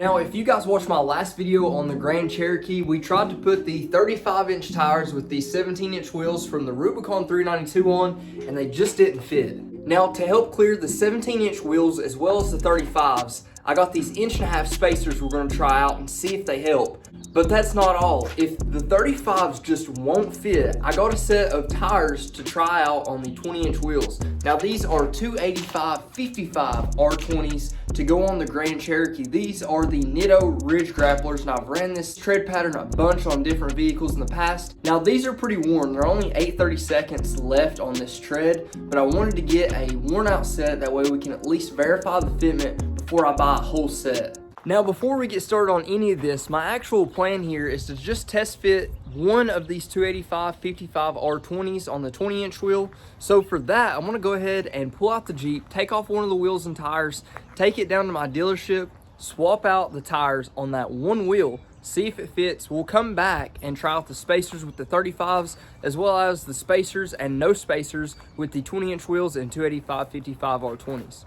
Now, if you guys watched my last video on the Grand Cherokee, we tried to put the 35-inch tires with the 17-inch wheels from the Rubicon 392 on, and they just didn't fit. Now, to help clear the 17-inch wheels as well as the 35s, I got these 1.5-inch spacers we're going to try out and see if they help. But that's not all. If the 35s just won't fit, I got a set of tires to try out on the 20-inch wheels. Now these are 285/55 R20s to go on the Grand Cherokee. These are the Nitto Ridge Grapplers, and I've ran this tread pattern a bunch on different vehicles in the past. Now these are pretty worn. There are only 8/32 left on this tread, but I wanted to get a worn out set. That way we can at least verify the fitment before I buy a whole set. Now, before we get started on any of this, my actual plan here is to just test fit one of these 285/55 R20s on the 20-inch wheel. So for that, I'm gonna go ahead and pull out the Jeep, take off one of the wheels and tires, take it down to my dealership, swap out the tires on that one wheel, see if it fits. We'll come back and try out the spacers with the 35s, as well as the spacers and no spacers with the 20-inch wheels and 285/55 R20s.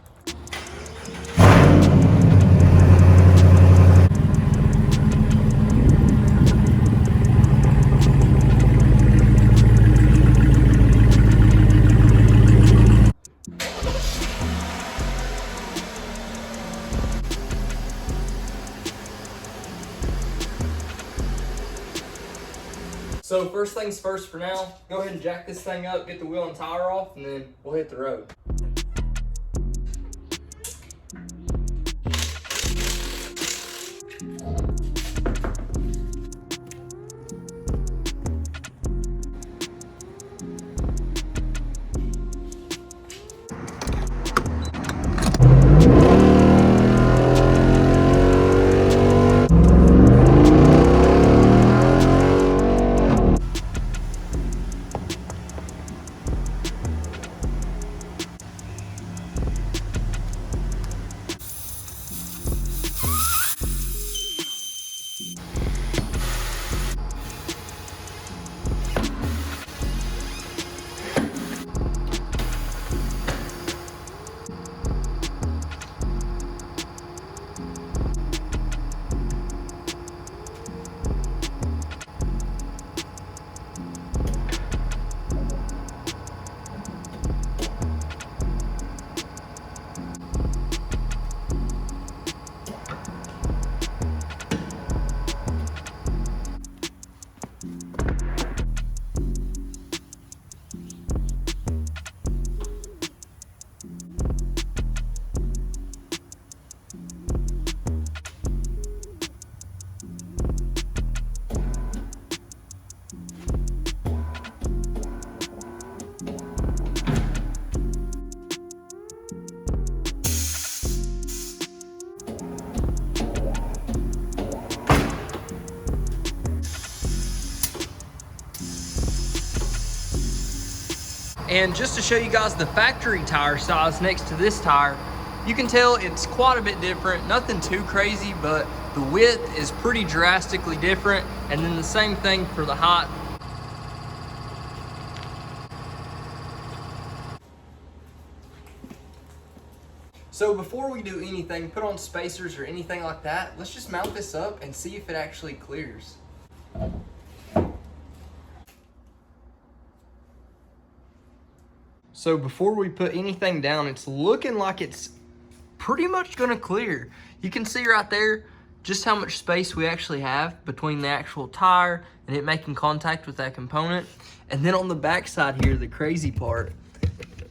So first things first for now, go ahead and jack this thing up, get the wheel and tire off, and then we'll hit the road. And just to show you guys the factory tire size next to this tire, you can tell it's quite a bit different. Nothing too crazy, but the width is pretty drastically different. And then the same thing for the height. So before we do anything, put on spacers or anything like that, let's just mount this up and see if it actually clears. So before we put anything down, it's looking like it's pretty much gonna clear. You can see right there just how much space we actually have between the actual tire and it making contact with that component. And then on the back side here, the crazy part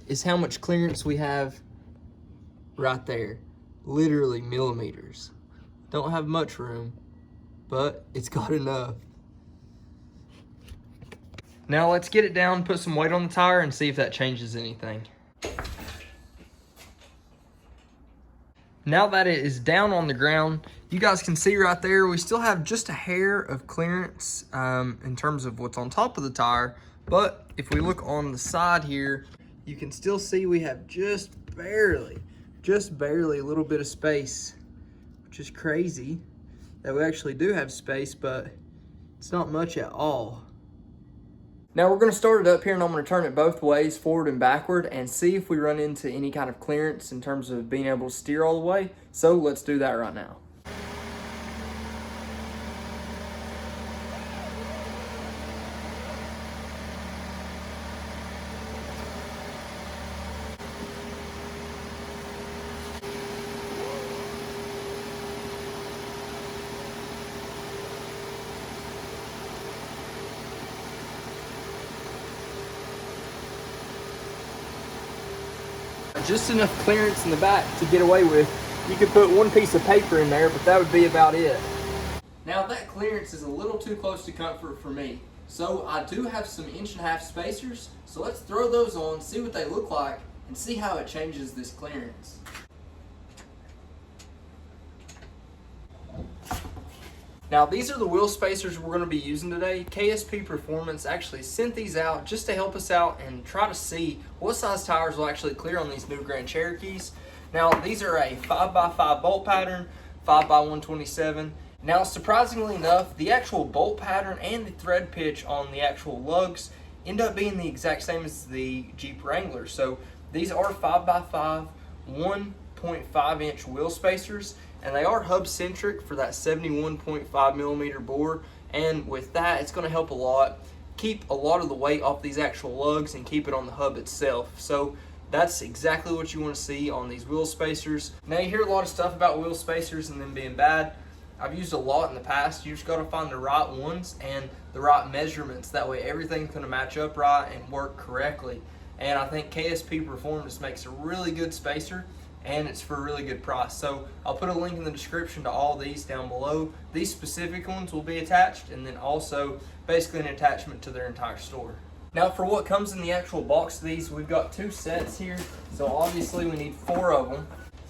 is how much clearance we have right there. Literally millimeters. Don't have much room, but it's got enough. Now let's get it down, put some weight on the tire, and see if that changes anything. Now that it is down on the ground, you guys can see right there, we still have just a hair of clearance in terms of what's on top of the tire. But if we look on the side here, you can still see we have just barely a little bit of space, which is crazy that we actually do have space, but it's not much at all. Now we're going to start it up here and I'm going to turn it both ways, forward and backward, and see if we run into any kind of clearance in terms of being able to steer all the way. So let's do that right now. just enough clearance in the back to get away with. You could put one piece of paper in there, but that would be about it. Now that clearance is a little too close to comfort for me. So I do have some 1.5 inch spacers. So let's throw those on, see what they look like, and see how it changes this clearance. Now these are the wheel spacers we're going to be using today. KSP Performance actually sent these out just to help us out and try to see what size tires will actually clear on these new Grand Cherokees. Now these are a 5x5 bolt pattern, 5x127. Now surprisingly enough, the actual bolt pattern and the thread pitch on the actual lugs end up being the exact same as the Jeep Wrangler. So these are 5x5, 1.5 inch wheel spacers, and they are hub centric for that 71.5 millimeter bore. And with that, it's going to help a lot, keep a lot of the weight off these actual lugs and keep it on the hub itself. So that's exactly what you want to see on these wheel spacers. Now you hear a lot of stuff about wheel spacers and them being bad. I've used a lot in the past. You just got to find the right ones and the right measurements. That way everything's going to match up right and work correctly. And I think KSP Performance makes a really good spacer, and it's for a really good price. So I'll put a link in the description to all these down below. These specific ones will be attached, and then also basically an attachment to their entire store. Now for what comes in the actual box of these, we've got 2 sets here. So obviously we need 4 of them.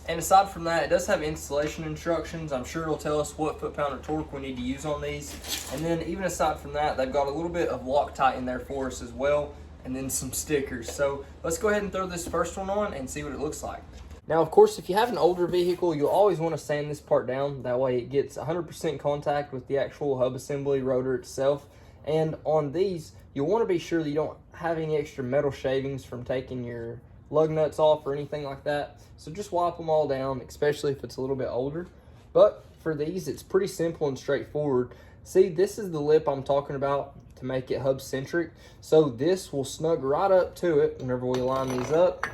And aside from that, it does have installation instructions. I'm sure it'll tell us what foot-pound of torque we need to use on these. And then even aside from that, they've got a little bit of Loctite in there for us as well, and then some stickers. So let's go ahead and throw this first one on and see what it looks like. Now, of course, if you have an older vehicle, you'll always want to sand this part down. That way it gets 100% contact with the actual hub assembly rotor itself. And on these, you'll want to be sure that you don't have any extra metal shavings from taking your lug nuts off or anything like that. So just wipe them all down, especially if it's a little bit older. But for these, it's pretty simple and straightforward. See, this is the lip I'm talking about to make it hub centric. So this will snug right up to it whenever we line these up.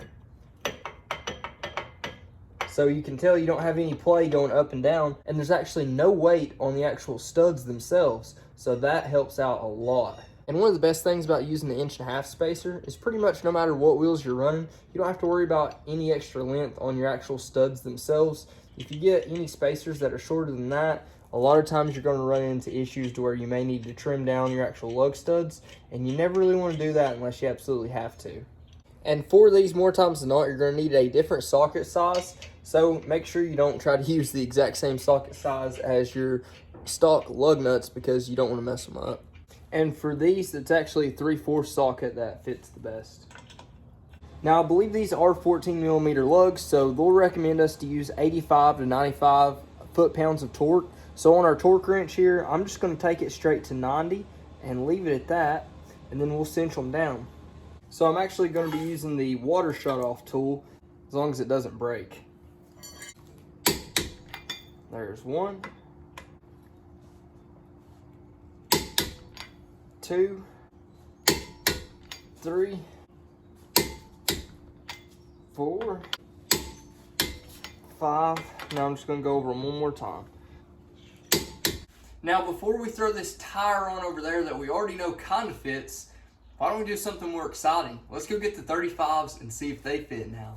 So you can tell you don't have any play going up and down, and there's actually no weight on the actual studs themselves. So that helps out a lot. And one of the best things about using the 1.5 inch spacer is pretty much no matter what wheels you're running, you don't have to worry about any extra length on your actual studs themselves. If you get any spacers that are shorter than that, a lot of times you're going to run into issues to where you may need to trim down your actual lug studs, and you never really want to do that unless you absolutely have to. And for these, more times than not, you're going to need a different socket size. So make sure you don't try to use the exact same socket size as your stock lug nuts, because you don't want to mess them up. And for these, it's actually a 3/4 socket that fits the best. Now, I believe these are 14 millimeter lugs, so they'll recommend us to use 85 to 95 foot-pounds of torque. So on our torque wrench here, I'm just going to take it straight to 90 and leave it at that, and then we'll cinch them down. So I'm actually going to be using the water shut-off tool, as long as it doesn't break. There's 1, 2, 3, 4, 5. Now I'm just going to go over them one more time. Now before we throw this tire on over there that we already know kind of fits, why don't we do something more exciting? Let's go get the 35s and see if they fit now.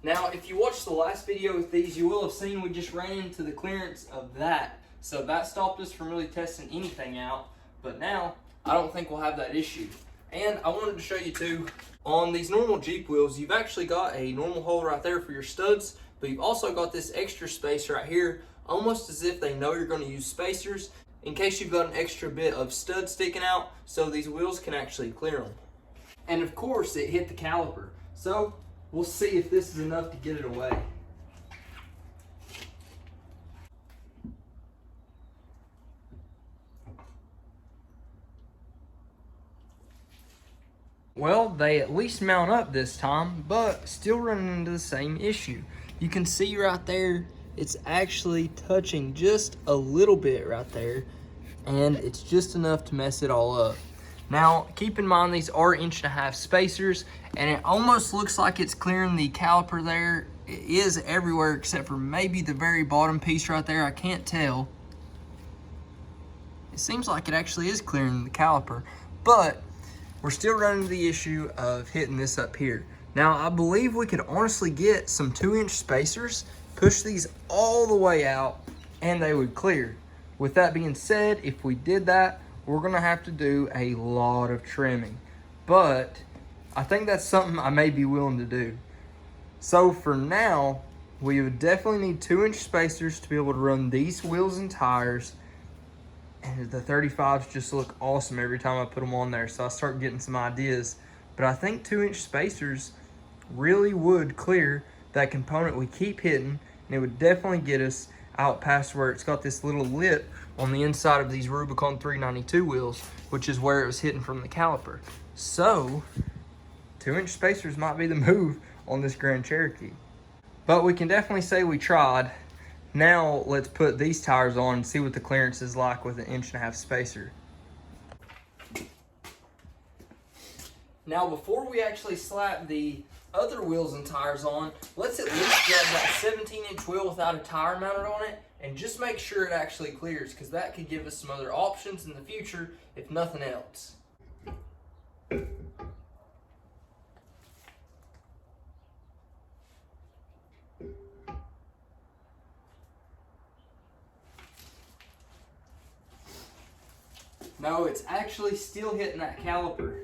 Now, if you watched the last video with these, you will have seen we just ran into the clearance of that. So that stopped us from really testing anything out. But now, I don't think we'll have that issue. And I wanted to show you too, on these normal Jeep wheels, you've actually got a normal hole right there for your studs, but you've also got this extra space right here, almost as if they know you're going to use spacers, in case you've got an extra bit of stud sticking out, so these wheels can actually clear them. And of course, it hit the caliper. So we'll see if this is enough to get it away. Well, they at least mount up this time, but still running into the same issue. You can see right there, it's actually touching just a little bit right there, and it's just enough to mess it all up. Now, keep in mind these are 1.5 inch spacers, and it almost looks like it's clearing the caliper there. It is everywhere except for maybe the very bottom piece right there. I can't tell. It seems like it actually is clearing the caliper, but we're still running the issue of hitting this up here. Now, I believe we could honestly get some 2-inch spacers, push these all the way out, and they would clear. With that being said, if we did that, we're gonna have to do a lot of trimming. But I think that's something I may be willing to do. So for now, we would definitely need 2-inch spacers to be able to run these wheels and tires. And the 35s just look awesome every time I put them on there. So I start getting some ideas. But I think 2-inch spacers really would clear that component we keep hitting. And it would definitely get us out past where it's got this little lip on the inside of these Rubicon 392 wheels, which is where it was hitting from the caliper. So 2-inch spacers might be the move on this Grand Cherokee. But we can definitely say we tried. Now let's put these tires on and see what the clearance is like with an 1.5 inch spacer. Now before we actually slap the other wheels and tires on, let's at least grab that 17-inch wheel without a tire mounted on it and just make sure it actually clears, because that could give us some other options in the future if nothing else. No, it's actually still hitting that caliper.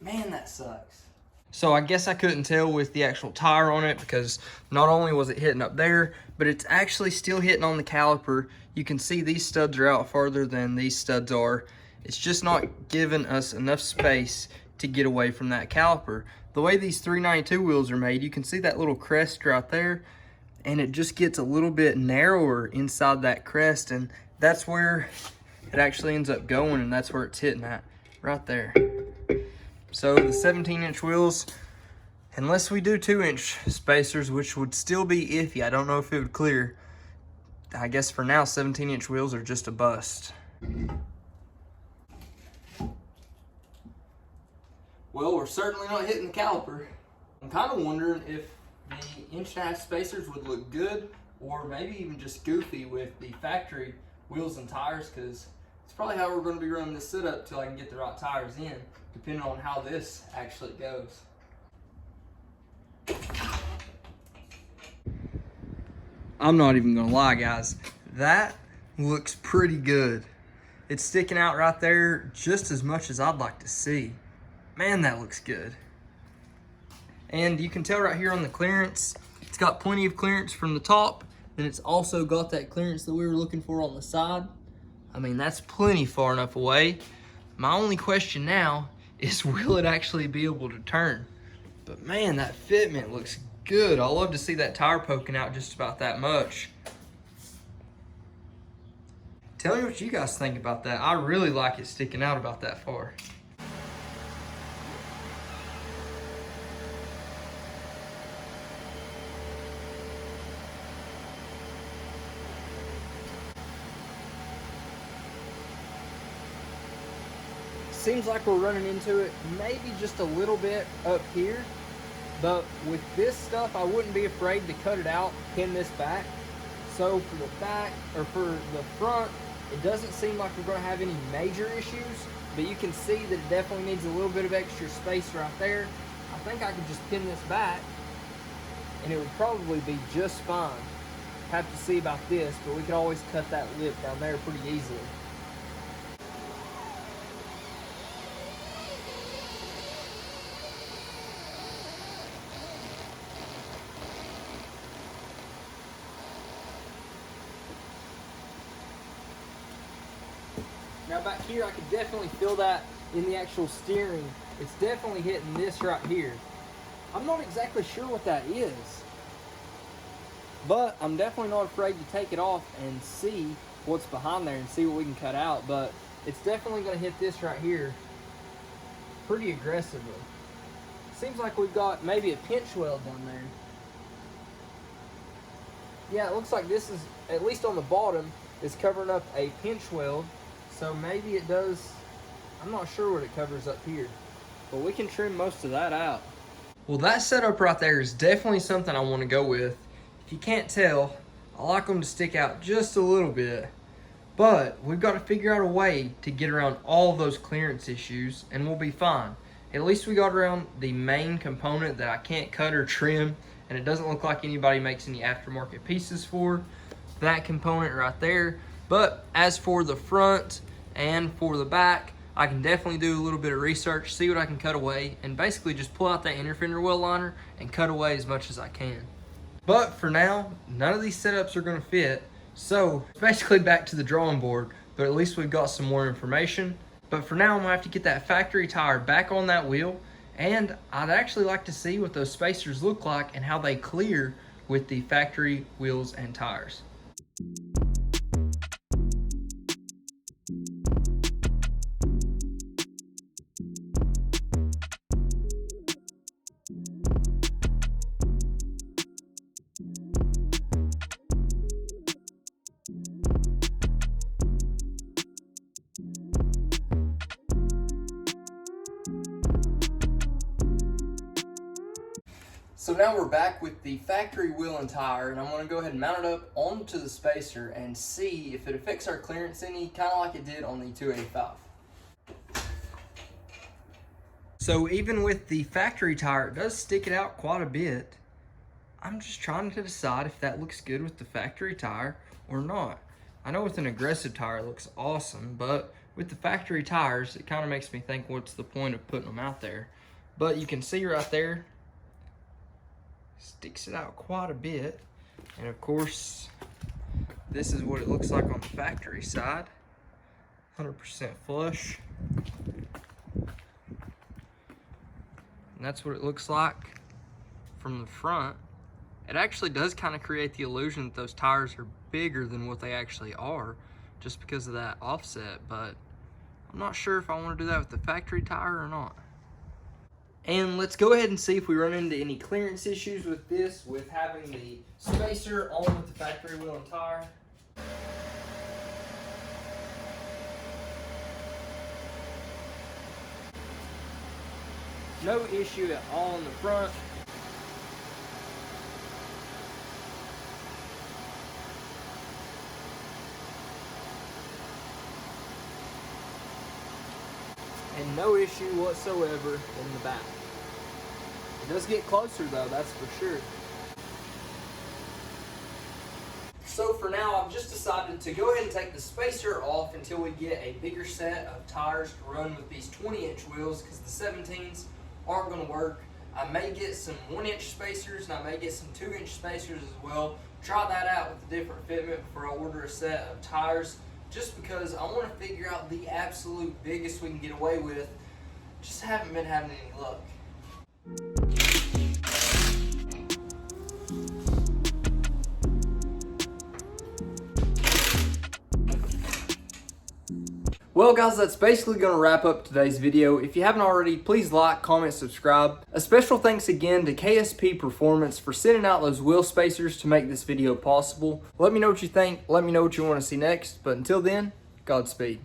Man, that sucks. So I guess I couldn't tell with the actual tire on it, because not only was it hitting up there, but it's actually still hitting on the caliper. You can see these studs are out farther than these studs are. It's just not giving us enough space to get away from that caliper. The way these 392 wheels are made, you can see that little crest right there, and it just gets a little bit narrower inside that crest, and that's where it actually ends up going, and that's where it's hitting at, right there. So the 17-inch wheels, unless we do 2-inch spacers, which would still be iffy, I don't know if it would clear. I guess for now, 17-inch wheels are just a bust. Well, we're certainly not hitting the caliper. I'm kind of wondering if the 1.5 inch spacers would look good, or maybe even just goofy with the factory wheels and tires, because it's probably how we're going to be running this setup till I can get the right tires in, depending on how this actually goes. I'm not even going to lie, guys. That looks pretty good. It's sticking out right there just as much as I'd like to see. Man, that looks good. And you can tell right here on the clearance, it's got plenty of clearance from the top, and it's also got that clearance that we were looking for on the side. I mean, that's plenty far enough away. My only question now is, will it actually be able to turn? But man, that fitment looks good. I love to see that tire poking out just about that much. Tell me what you guys think about that. I really like it sticking out about that far. Seems like we're running into it maybe just a little bit up here, but with this stuff I wouldn't be afraid to cut it out, pin this back. So for the back, or for the front, it doesn't seem like we're going to have any major issues, but you can see that it definitely needs a little bit of extra space right there. I think I could just pin this back and it would probably be just fine. Have to see about this, but we could always cut that lip down there pretty easily. Now back here, I could definitely feel that in the actual steering. It's definitely hitting this right here. I'm not exactly sure what that is, but I'm definitely not afraid to take it off and see what's behind there and see what we can cut out. But it's definitely going to hit this right here pretty aggressively. Seems like we've got maybe a pinch weld down there. Yeah, it looks like this is, at least on the bottom, is covering up a pinch weld. So maybe it does, I'm not sure what it covers up here, but we can trim most of that out. Well, that setup right there is definitely something I want to go with. If you can't tell, I like them to stick out just a little bit. But we've got to figure out a way to get around all of those clearance issues and we'll be fine. At least we got around the main component that I can't cut or trim, and it doesn't look like anybody makes any aftermarket pieces for that component right there. But as for the front and for the back, I can definitely do a little bit of research, see what I can cut away, and basically just pull out that inner fender well liner and cut away as much as I can. But for now, none of these setups are gonna fit, so it's basically back to the drawing board, but at least we've got some more information. But for now, I'm gonna have to get that factory tire back on that wheel, and I'd actually like to see what those spacers look like and how they clear with the factory wheels and tires. So now we're back with the factory wheel and tire, and I'm going to go ahead and mount it up onto the spacer and see if it affects our clearance any, kind of like it did on the 285. So even with the factory tire, it does stick it out quite a bit. I'm just trying to decide if that looks good with the factory tire or not. I know with an aggressive tire it looks awesome, but with the factory tires, it kind of makes me think what's the point of putting them out there. But you can see right there, sticks it out quite a bit, and of course this is what it looks like on the factory side, 100% flush, and that's what it looks like from the front. It actually does kind of create the illusion that those tires are bigger than what they actually are just because of that offset, but I'm not sure if I want to do that with the factory tire or not. And let's go ahead and see if we run into any clearance issues with this, with having the spacer on with the factory wheel and tire. No issue at all in the front. And no issue whatsoever in the back. It does get closer though, that's for sure. So for now, I've just decided to go ahead and take the spacer off until we get a bigger set of tires to run with these 20-inch wheels, because the 17s aren't going to work. I may get some 1-inch spacers and I may get some 2-inch spacers as well. Try that out with the different fitment before I order a set of tires, just because I want to figure out the absolute biggest we can get away with. Just haven't been having any luck. Well guys, that's basically going to wrap up today's video. If you haven't already, please like, comment, subscribe. A special thanks again to KSP Performance for sending out those wheel spacers to make this video possible. Let me know what you think. Let me know what you want to see next. But until then, Godspeed.